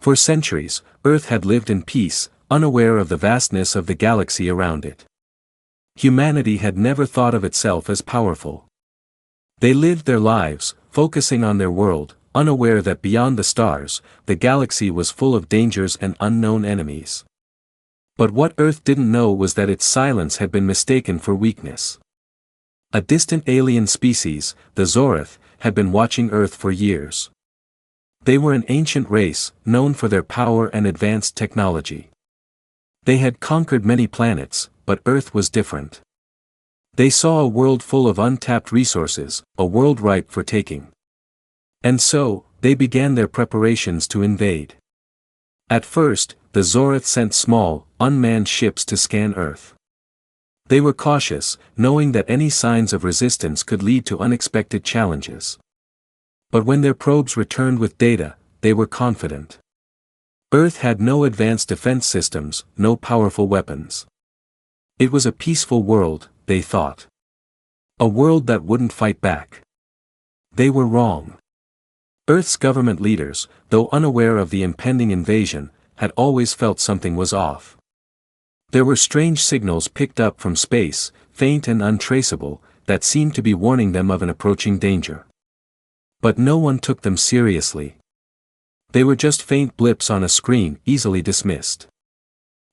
For centuries, Earth had lived in peace, unaware of the vastness of the galaxy around it. Humanity had never thought of itself as powerful. They lived their lives, focusing on their world, unaware that beyond the stars, the galaxy was full of dangers and unknown enemies. But what Earth didn't know was that its silence had been mistaken for weakness. A distant alien species, the Zorith, had been watching Earth for years. They were an ancient race, known for their power and advanced technology. They had conquered many planets, but Earth was different. They saw a world full of untapped resources, a world ripe for taking. And so, they began their preparations to invade. At first, the Zorith sent small, unmanned ships to scan Earth. They were cautious, knowing that any signs of resistance could lead to unexpected challenges. But when their probes returned with data, they were confident. Earth had no advanced defense systems, no powerful weapons. It was a peaceful world, they thought. A world that wouldn't fight back. They were wrong. Earth's government leaders, though unaware of the impending invasion, had always felt something was off. There were strange signals picked up from space, faint and untraceable, that seemed to be warning them of an approaching danger. But no one took them seriously. They were just faint blips on a screen, easily dismissed.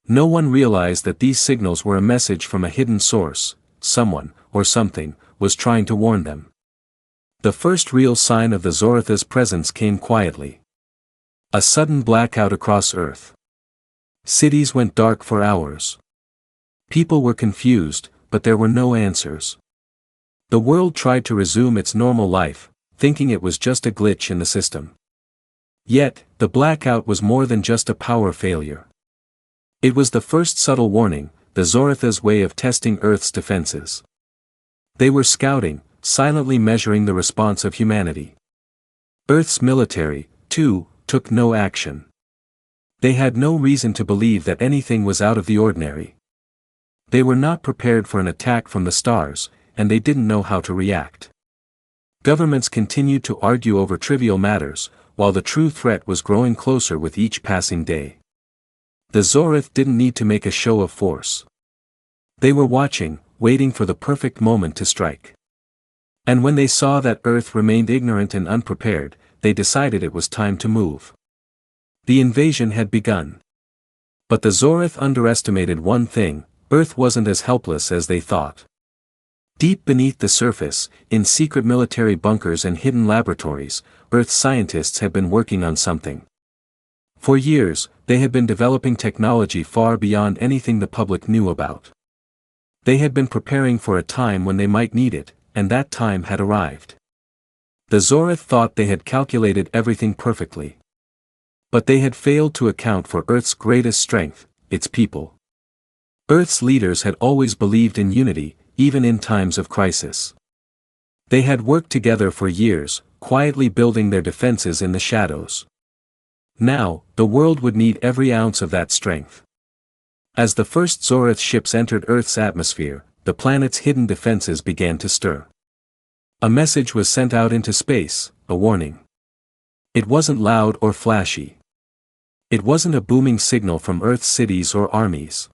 No one realized that these signals were a message from a hidden source. Someone, or something, was trying to warn them. The first real sign of the Zorith's presence came quietly. A sudden blackout across Earth. Cities went dark for hours. People were confused, but there were no answers. The world tried to resume its normal life, thinking it was just a glitch in the system. Yet, the blackout was more than just a power failure. It was the first subtle warning, the Zorith's way of testing Earth's defenses. They were scouting, silently measuring the response of humanity. Earth's military, too, took no action. They had no reason to believe that anything was out of the ordinary. They were not prepared for an attack from the stars, and they didn't know how to react. Governments continued to argue over trivial matters, while the true threat was growing closer with each passing day. The Zorith didn't need to make a show of force. They were watching, waiting for the perfect moment to strike. And when they saw that Earth remained ignorant and unprepared, they decided it was time to move. The invasion had begun. But the Zorith underestimated one thing: Earth wasn't as helpless as they thought. Deep beneath the surface, in secret military bunkers and hidden laboratories, Earth scientists had been working on something. For years, they had been developing technology far beyond anything the public knew about. They had been preparing for a time when they might need it, and that time had arrived. The Zorith thought they had calculated everything perfectly. But they had failed to account for Earth's greatest strength, its people. Earth's leaders had always believed in unity, even in times of crisis. They had worked together for years, quietly building their defenses in the shadows. Now, the world would need every ounce of that strength. As the first Zorith ships entered Earth's atmosphere, the planet's hidden defenses began to stir. A message was sent out into space, a warning. It wasn't loud or flashy. It wasn't a booming signal from Earth's cities or armies.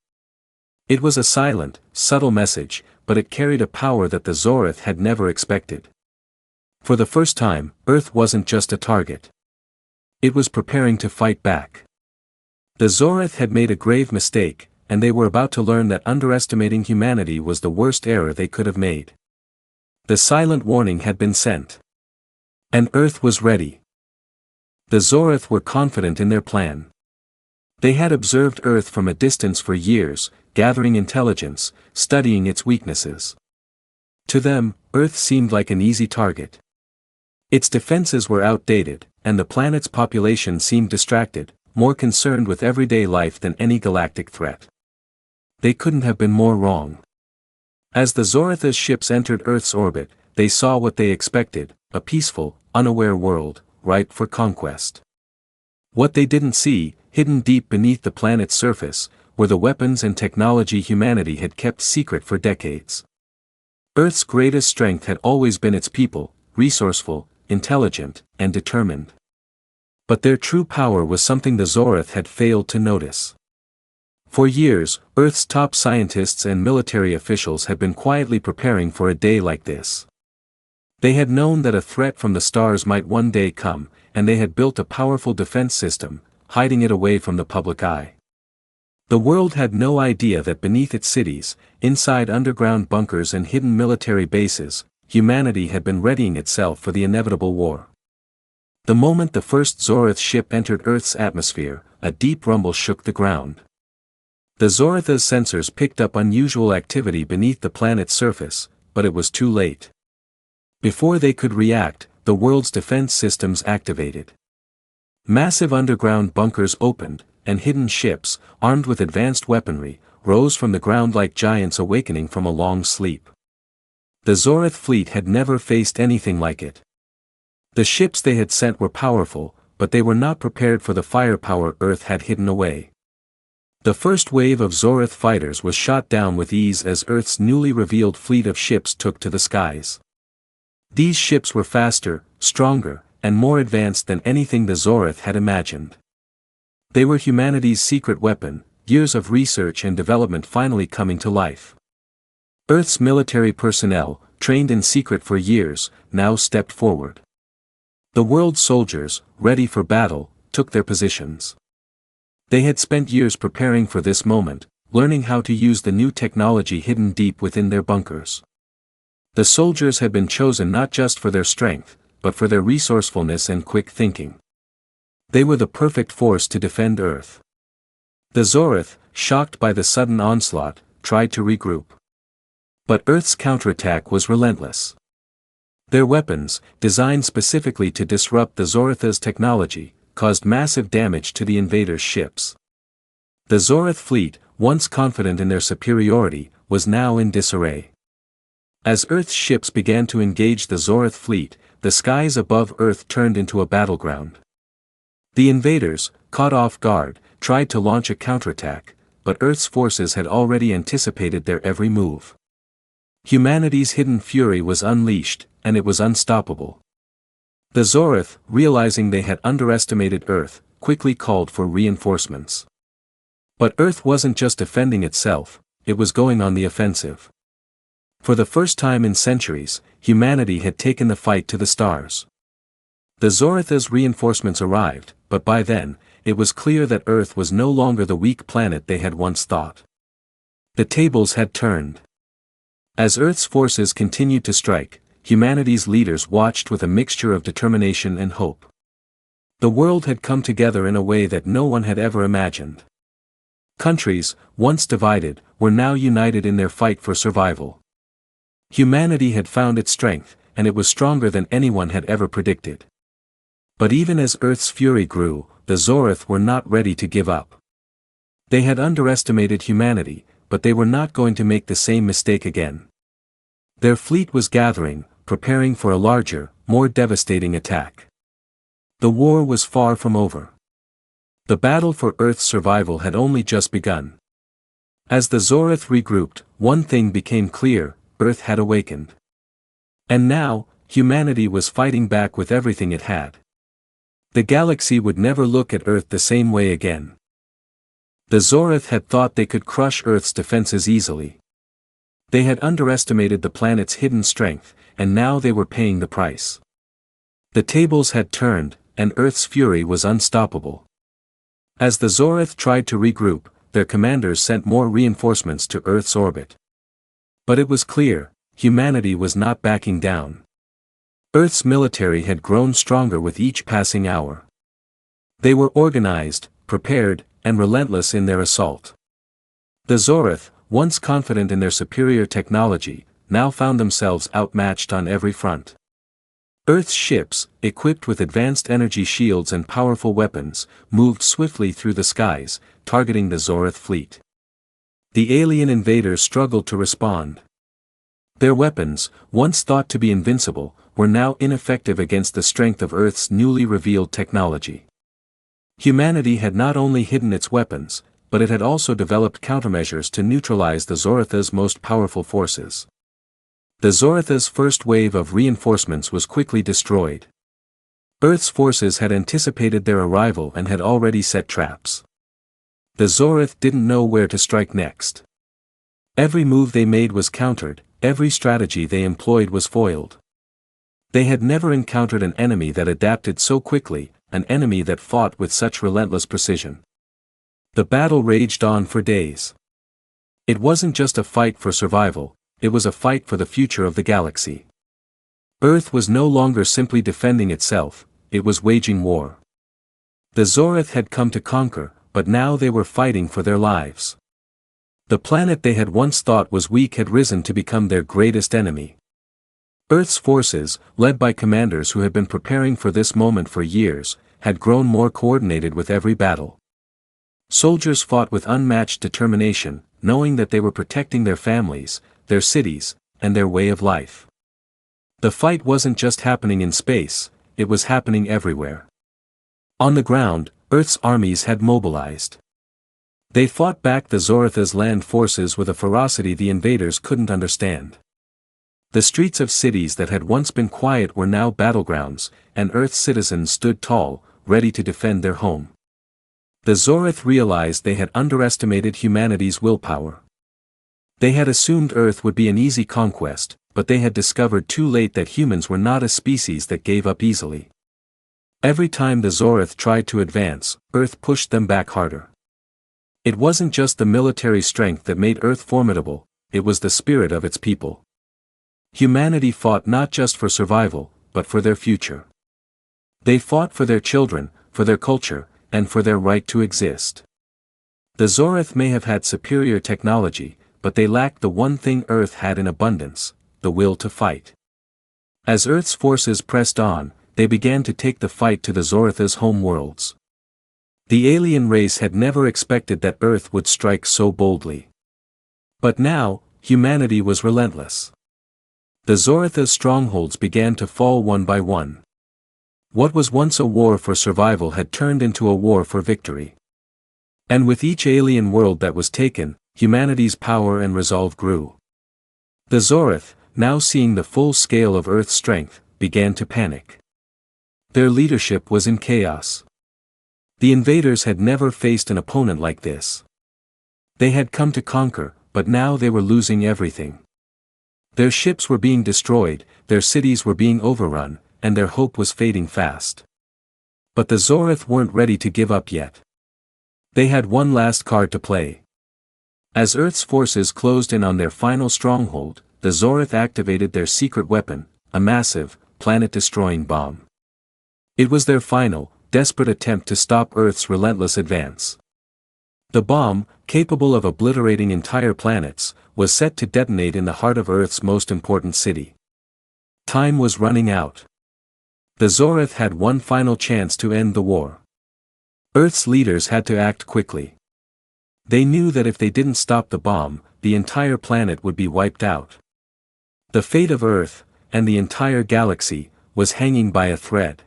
It was a silent, subtle message, but it carried a power that the Zorith had never expected. For the first time, Earth wasn't just a target. It was preparing to fight back. The Zorith had made a grave mistake, and they were about to learn that underestimating humanity was the worst error they could have made. The silent warning had been sent. And Earth was ready. The Zorith were confident in their plan. They had observed Earth from a distance for years, gathering intelligence, studying its weaknesses. To them, Earth seemed like an easy target. Its defenses were outdated, and the planet's population seemed distracted, more concerned with everyday life than any galactic threat. They couldn't have been more wrong. As the Zorith's ships entered Earth's orbit, they saw what they expected: a peaceful, unaware world, ripe for conquest. What they didn't see, hidden deep beneath the planet's surface, were the weapons and technology humanity had kept secret for decades. Earth's greatest strength had always been its people, resourceful, intelligent, and determined. But their true power was something the Zorith had failed to notice. For years, Earth's top scientists and military officials had been quietly preparing for a day like this. They had known that a threat from the stars might one day come, and they had built a powerful defense system, hiding it away from the public eye. The world had no idea that beneath its cities, inside underground bunkers and hidden military bases, humanity had been readying itself for the inevitable war. The moment the first Zorith ship entered Earth's atmosphere, a deep rumble shook the ground. The Zoritha's sensors picked up unusual activity beneath the planet's surface, but it was too late. Before they could react, the world's defense systems activated. Massive underground bunkers opened, and hidden ships, armed with advanced weaponry, rose from the ground like giants awakening from a long sleep. The Zorith fleet had never faced anything like it. The ships they had sent were powerful, but they were not prepared for the firepower Earth had hidden away. The first wave of Zorith fighters was shot down with ease as Earth's newly revealed fleet of ships took to the skies. These ships were faster, stronger, and more advanced than anything the Zorith had imagined. They were humanity's secret weapon, years of research and development finally coming to life. Earth's military personnel, trained in secret for years, now stepped forward. The world's soldiers, ready for battle, took their positions. They had spent years preparing for this moment, learning how to use the new technology hidden deep within their bunkers. The soldiers had been chosen not just for their strength, but for their resourcefulness and quick thinking. They were the perfect force to defend Earth. The Zorith, shocked by the sudden onslaught, tried to regroup. But Earth's counterattack was relentless. Their weapons, designed specifically to disrupt the Zoritha's technology, caused massive damage to the invaders' ships. The Zorith fleet, once confident in their superiority, was now in disarray. As Earth's ships began to engage the Zorith fleet, the skies above Earth turned into a battleground. The invaders, caught off guard, tried to launch a counterattack, but Earth's forces had already anticipated their every move. Humanity's hidden fury was unleashed, and it was unstoppable. The Zorith, realizing they had underestimated Earth, quickly called for reinforcements. But Earth wasn't just defending itself, it was going on the offensive. For the first time in centuries, humanity had taken the fight to the stars. The Zoritha's reinforcements arrived, but by then, it was clear that Earth was no longer the weak planet they had once thought. The tables had turned. As Earth's forces continued to strike, humanity's leaders watched with a mixture of determination and hope. The world had come together in a way that no one had ever imagined. Countries, once divided, were now united in their fight for survival. Humanity had found its strength, and it was stronger than anyone had ever predicted. But even as Earth's fury grew, the Zorith were not ready to give up. They had underestimated humanity, but they were not going to make the same mistake again. Their fleet was gathering, preparing for a larger, more devastating attack. The war was far from over. The battle for Earth's survival had only just begun. As the Zorith regrouped, one thing became clear: Earth had awakened. And now, humanity was fighting back with everything it had. The galaxy would never look at Earth the same way again. The Zorith had thought they could crush Earth's defenses easily. They had underestimated the planet's hidden strength, and now they were paying the price. The tables had turned, and Earth's fury was unstoppable. As the Zorith tried to regroup, their commanders sent more reinforcements to Earth's orbit. But it was clear, humanity was not backing down. Earth's military had grown stronger with each passing hour. They were organized, prepared, and relentless in their assault. The Zorith, once confident in their superior technology, now found themselves outmatched on every front. Earth's ships, equipped with advanced energy shields and powerful weapons, moved swiftly through the skies, targeting the Zorith fleet. The alien invaders struggled to respond. Their weapons, once thought to be invincible, were now ineffective against the strength of Earth's newly revealed technology. Humanity had not only hidden its weapons, but it had also developed countermeasures to neutralize the Zoritha's most powerful forces. The Zoritha's first wave of reinforcements was quickly destroyed. Earth's forces had anticipated their arrival and had already set traps. The Zorith didn't know where to strike next. Every move they made was countered, every strategy they employed was foiled. They had never encountered an enemy that adapted so quickly, an enemy that fought with such relentless precision. The battle raged on for days. It wasn't just a fight for survival, it was a fight for the future of the galaxy. Earth was no longer simply defending itself, it was waging war. The Zorith had come to conquer, but now they were fighting for their lives. The planet they had once thought was weak had risen to become their greatest enemy. Earth's forces, led by commanders who had been preparing for this moment for years, had grown more coordinated with every battle. Soldiers fought with unmatched determination, knowing that they were protecting their families, their cities, and their way of life. The fight wasn't just happening in space, it was happening everywhere. On the ground, Earth's armies had mobilized. They fought back the Zoritha's land forces with a ferocity the invaders couldn't understand. The streets of cities that had once been quiet were now battlegrounds, and Earth's citizens stood tall, ready to defend their home. The Zorith realized they had underestimated humanity's willpower. They had assumed Earth would be an easy conquest, but they had discovered too late that humans were not a species that gave up easily. Every time the Zorith tried to advance, Earth pushed them back harder. It wasn't just the military strength that made Earth formidable, it was the spirit of its people. Humanity fought not just for survival, but for their future. They fought for their children, for their culture, and for their right to exist. The Zorith may have had superior technology, but they lacked the one thing Earth had in abundance, the will to fight. As Earth's forces pressed on, they began to take the fight to the Zoritha's home worlds. The alien race had never expected that Earth would strike so boldly. But now, humanity was relentless. The Zoritha's strongholds began to fall one by one. What was once a war for survival had turned into a war for victory. And with each alien world that was taken, humanity's power and resolve grew. The Zorith, now seeing the full scale of Earth's strength, began to panic. Their leadership was in chaos. The invaders had never faced an opponent like this. They had come to conquer, but now they were losing everything. Their ships were being destroyed, their cities were being overrun, and their hope was fading fast. But the Zorith weren't ready to give up yet. They had one last card to play. As Earth's forces closed in on their final stronghold, the Zorith activated their secret weapon, a massive, planet-destroying bomb. It was their final, desperate attempt to stop Earth's relentless advance. The bomb, capable of obliterating entire planets, was set to detonate in the heart of Earth's most important city. Time was running out. The Zorith had one final chance to end the war. Earth's leaders had to act quickly. They knew that if they didn't stop the bomb, the entire planet would be wiped out. The fate of Earth, and the entire galaxy, was hanging by a thread.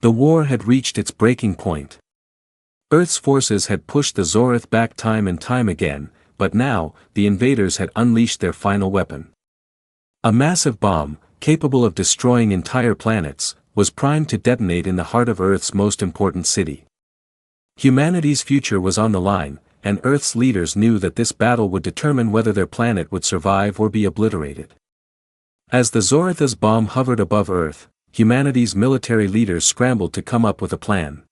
The war had reached its breaking point. Earth's forces had pushed the Zorith back time and time again, but now, the invaders had unleashed their final weapon. A massive bomb, capable of destroying entire planets, was primed to detonate in the heart of Earth's most important city. Humanity's future was on the line, and Earth's leaders knew that this battle would determine whether their planet would survive or be obliterated. As the Zoritha's bomb hovered above Earth, humanity's military leaders scrambled to come up with a plan.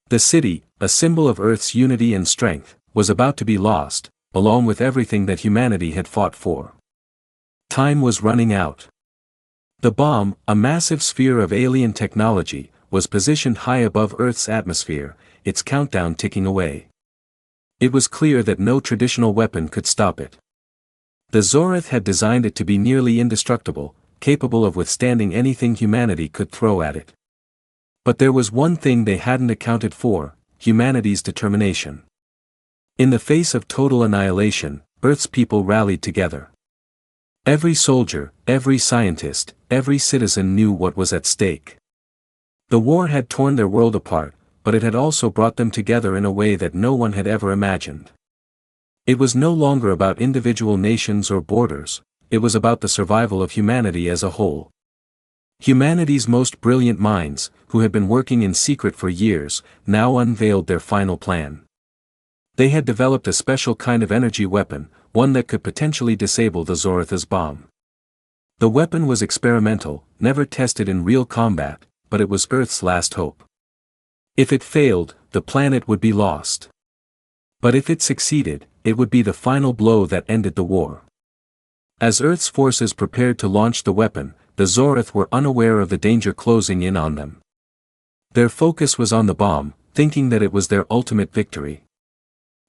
The city, a symbol of Earth's unity and strength, was about to be lost, along with everything that humanity had fought for. Time was running out. The bomb, a massive sphere of alien technology, was positioned high above Earth's atmosphere, its countdown ticking away. It was clear that no traditional weapon could stop it. The Zorith had designed it to be nearly indestructible, capable of withstanding anything humanity could throw at it. But there was one thing they hadn't accounted for: humanity's determination. In the face of total annihilation, Earth's people rallied together. Every soldier, every scientist, every citizen knew what was at stake. The war had torn their world apart, but it had also brought them together in a way that no one had ever imagined. It was no longer about individual nations or borders, it was about the survival of humanity as a whole. Humanity's most brilliant minds, who had been working in secret for years, now unveiled their final plan. They had developed a special kind of energy weapon, one that could potentially disable the Zoratha's bomb. The weapon was experimental, never tested in real combat, but it was Earth's last hope. If it failed, the planet would be lost. But if it succeeded, it would be the final blow that ended the war. As Earth's forces prepared to launch the weapon, the Zorath were unaware of the danger closing in on them. Their focus was on the bomb, thinking that it was their ultimate victory.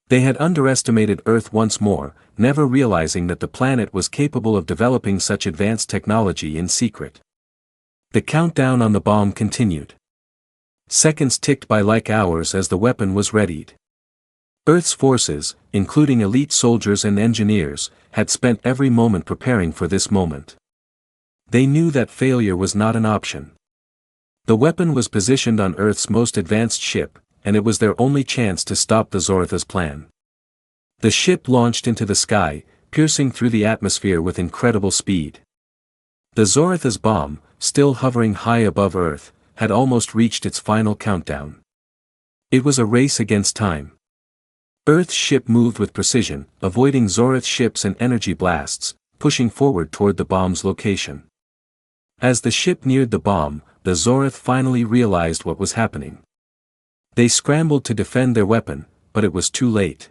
They had underestimated Earth once more, never realizing that the planet was capable of developing such advanced technology in secret. The countdown on the bomb continued. Seconds ticked by like hours as the weapon was readied. Earth's forces, including elite soldiers and engineers, had spent every moment preparing for this moment. They knew that failure was not an option. The weapon was positioned on Earth's most advanced ship, and it was their only chance to stop the Zoratha's plan. The ship launched into the sky, piercing through the atmosphere with incredible speed. The Zoratha's bomb, still hovering high above Earth, had almost reached its final countdown. It was a race against time. Earth's ship moved with precision, avoiding Zorath's ships and energy blasts, pushing forward toward the bomb's location. As the ship neared the bomb, the Zorath finally realized what was happening. They scrambled to defend their weapon, but it was too late.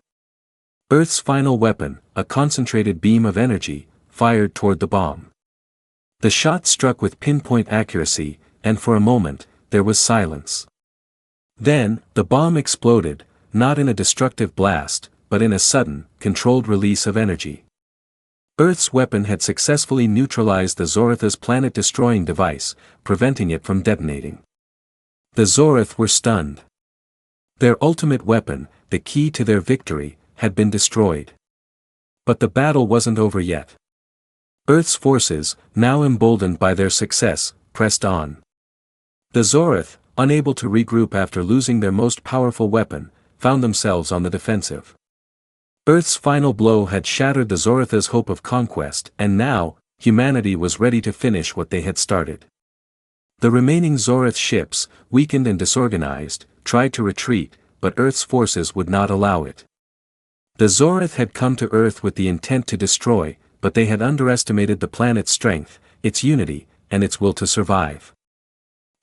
Earth's final weapon, a concentrated beam of energy, fired toward the bomb. The shot struck with pinpoint accuracy, and for a moment, there was silence. Then, the bomb exploded, not in a destructive blast, but in a sudden, controlled release of energy. Earth's weapon had successfully neutralized the Zoratha's planet-destroying device, preventing it from detonating. The Zorath were stunned. Their ultimate weapon, the key to their victory, had been destroyed. But the battle wasn't over yet. Earth's forces, now emboldened by their success, pressed on. The Zorath, unable to regroup after losing their most powerful weapon, found themselves on the defensive. Earth's final blow had shattered the Zoratha's hope of conquest, and now, humanity was ready to finish what they had started. The remaining Zorath ships, weakened and disorganized, tried to retreat, but Earth's forces would not allow it. The Zorath had come to Earth with the intent to destroy, but they had underestimated the planet's strength, its unity, and its will to survive.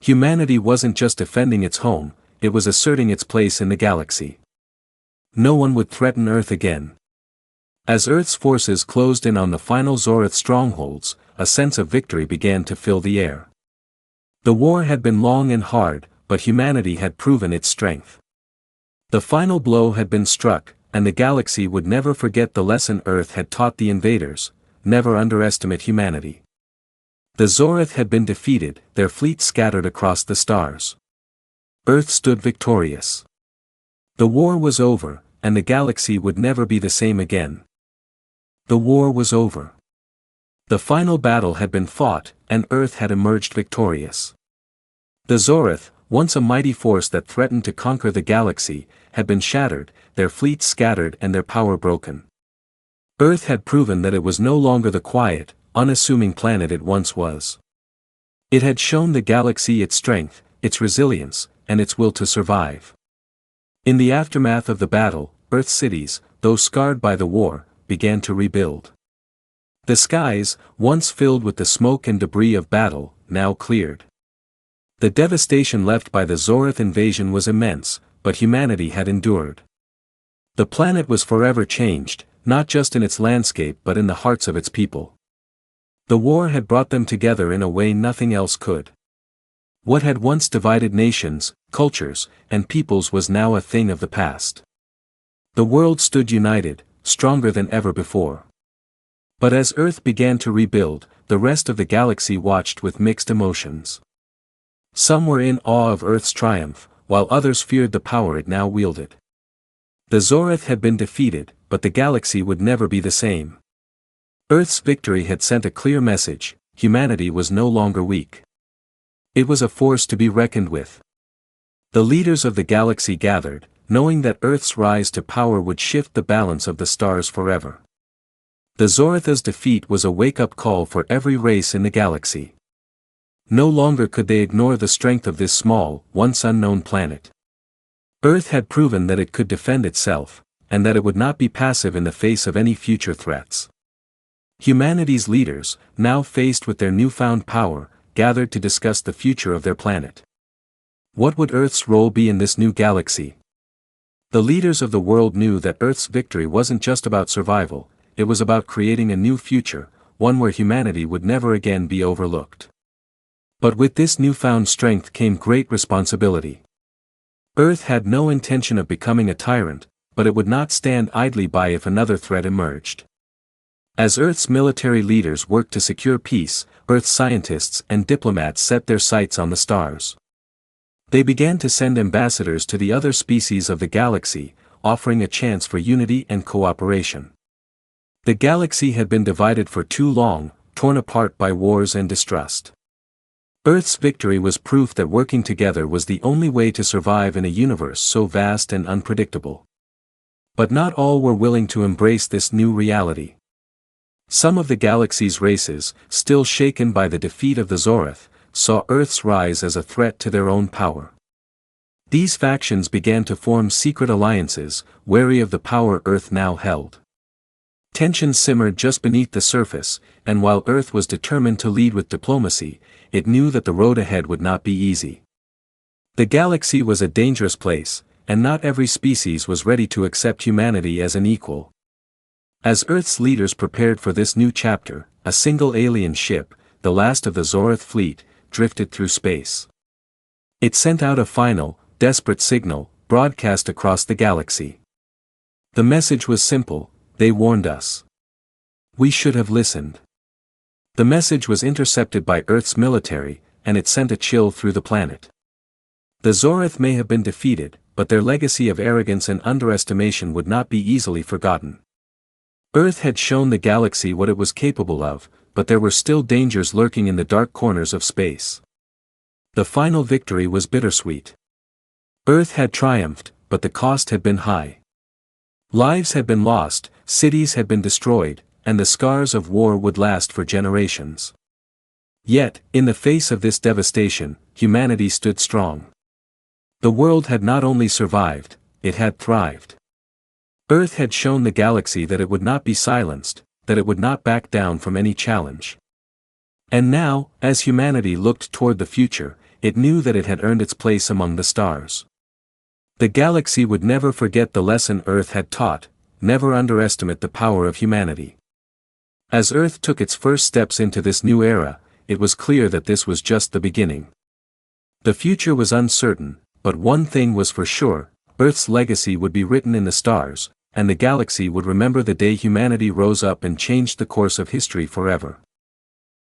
Humanity wasn't just defending its home, it was asserting its place in the galaxy. No one would threaten Earth again. As Earth's forces closed in on the final Zorath strongholds, a sense of victory began to fill the air. The war had been long and hard, but humanity had proven its strength. The final blow had been struck, and the galaxy would never forget the lesson Earth had taught the invaders: never underestimate humanity. The Zorath had been defeated, their fleet scattered across the stars. Earth stood victorious. The war was over, and the galaxy would never be the same again. The war was over. The final battle had been fought, and Earth had emerged victorious. The Zorath, once a mighty force that threatened to conquer the galaxy, had been shattered, their fleet scattered and their power broken. Earth had proven that it was no longer the quiet, unassuming planet it once was. It had shown the galaxy its strength, its resilience, and its will to survive. In the aftermath of the battle, Earth's cities, though scarred by the war, began to rebuild. The skies, once filled with the smoke and debris of battle, now cleared. The devastation left by the Zorath invasion was immense, but humanity had endured. The planet was forever changed, not just in its landscape but in the hearts of its people. The war had brought them together in a way nothing else could. What had once divided nations, cultures, and peoples was now a thing of the past. The world stood united, stronger than ever before. But as Earth began to rebuild, the rest of the galaxy watched with mixed emotions. Some were in awe of Earth's triumph, while others feared the power it now wielded. The Zorath had been defeated, but the galaxy would never be the same. Earth's victory had sent a clear message: humanity was no longer weak. It was a force to be reckoned with. The leaders of the galaxy gathered, knowing that Earth's rise to power would shift the balance of the stars forever. The Zoratha's defeat was a wake-up call for every race in the galaxy. No longer could they ignore the strength of this small, once unknown planet. Earth had proven that it could defend itself, and that it would not be passive in the face of any future threats. Humanity's leaders, now faced with their newfound power, gathered to discuss the future of their planet. What would Earth's role be in this new galaxy? The leaders of the world knew that Earth's victory wasn't just about survival, it was about creating a new future, one where humanity would never again be overlooked. But with this newfound strength came great responsibility. Earth had no intention of becoming a tyrant, but it would not stand idly by if another threat emerged. As Earth's military leaders worked to secure peace, Earth's scientists and diplomats set their sights on the stars. They began to send ambassadors to the other species of the galaxy, offering a chance for unity and cooperation. The galaxy had been divided for too long, torn apart by wars and distrust. Earth's victory was proof that working together was the only way to survive in a universe so vast and unpredictable. But not all were willing to embrace this new reality. Some of the galaxy's races, still shaken by the defeat of the Zorath, saw Earth's rise as a threat to their own power. These factions began to form secret alliances, wary of the power Earth now held. Tensions simmered just beneath the surface, and while Earth was determined to lead with diplomacy, it knew that the road ahead would not be easy. The galaxy was a dangerous place, and not every species was ready to accept humanity as an equal. As Earth's leaders prepared for this new chapter, a single alien ship, the last of the Zorath fleet, drifted through space. It sent out a final, desperate signal, broadcast across the galaxy. The message was simple: they warned us. We should have listened. The message was intercepted by Earth's military, and it sent a chill through the planet. The Zorath may have been defeated, but their legacy of arrogance and underestimation would not be easily forgotten. Earth had shown the galaxy what it was capable of, but there were still dangers lurking in the dark corners of space. The final victory was bittersweet. Earth had triumphed, but the cost had been high. Lives had been lost, cities had been destroyed, and the scars of war would last for generations. Yet, in the face of this devastation, humanity stood strong. The world had not only survived, it had thrived. Earth had shown the galaxy that it would not be silenced, that it would not back down from any challenge. And now, as humanity looked toward the future, it knew that it had earned its place among the stars. The galaxy would never forget the lesson Earth had taught: never underestimate the power of humanity. As Earth took its first steps into this new era, it was clear that this was just the beginning. The future was uncertain, but one thing was for sure: Earth's legacy would be written in the stars, and the galaxy would remember the day humanity rose up and changed the course of history forever.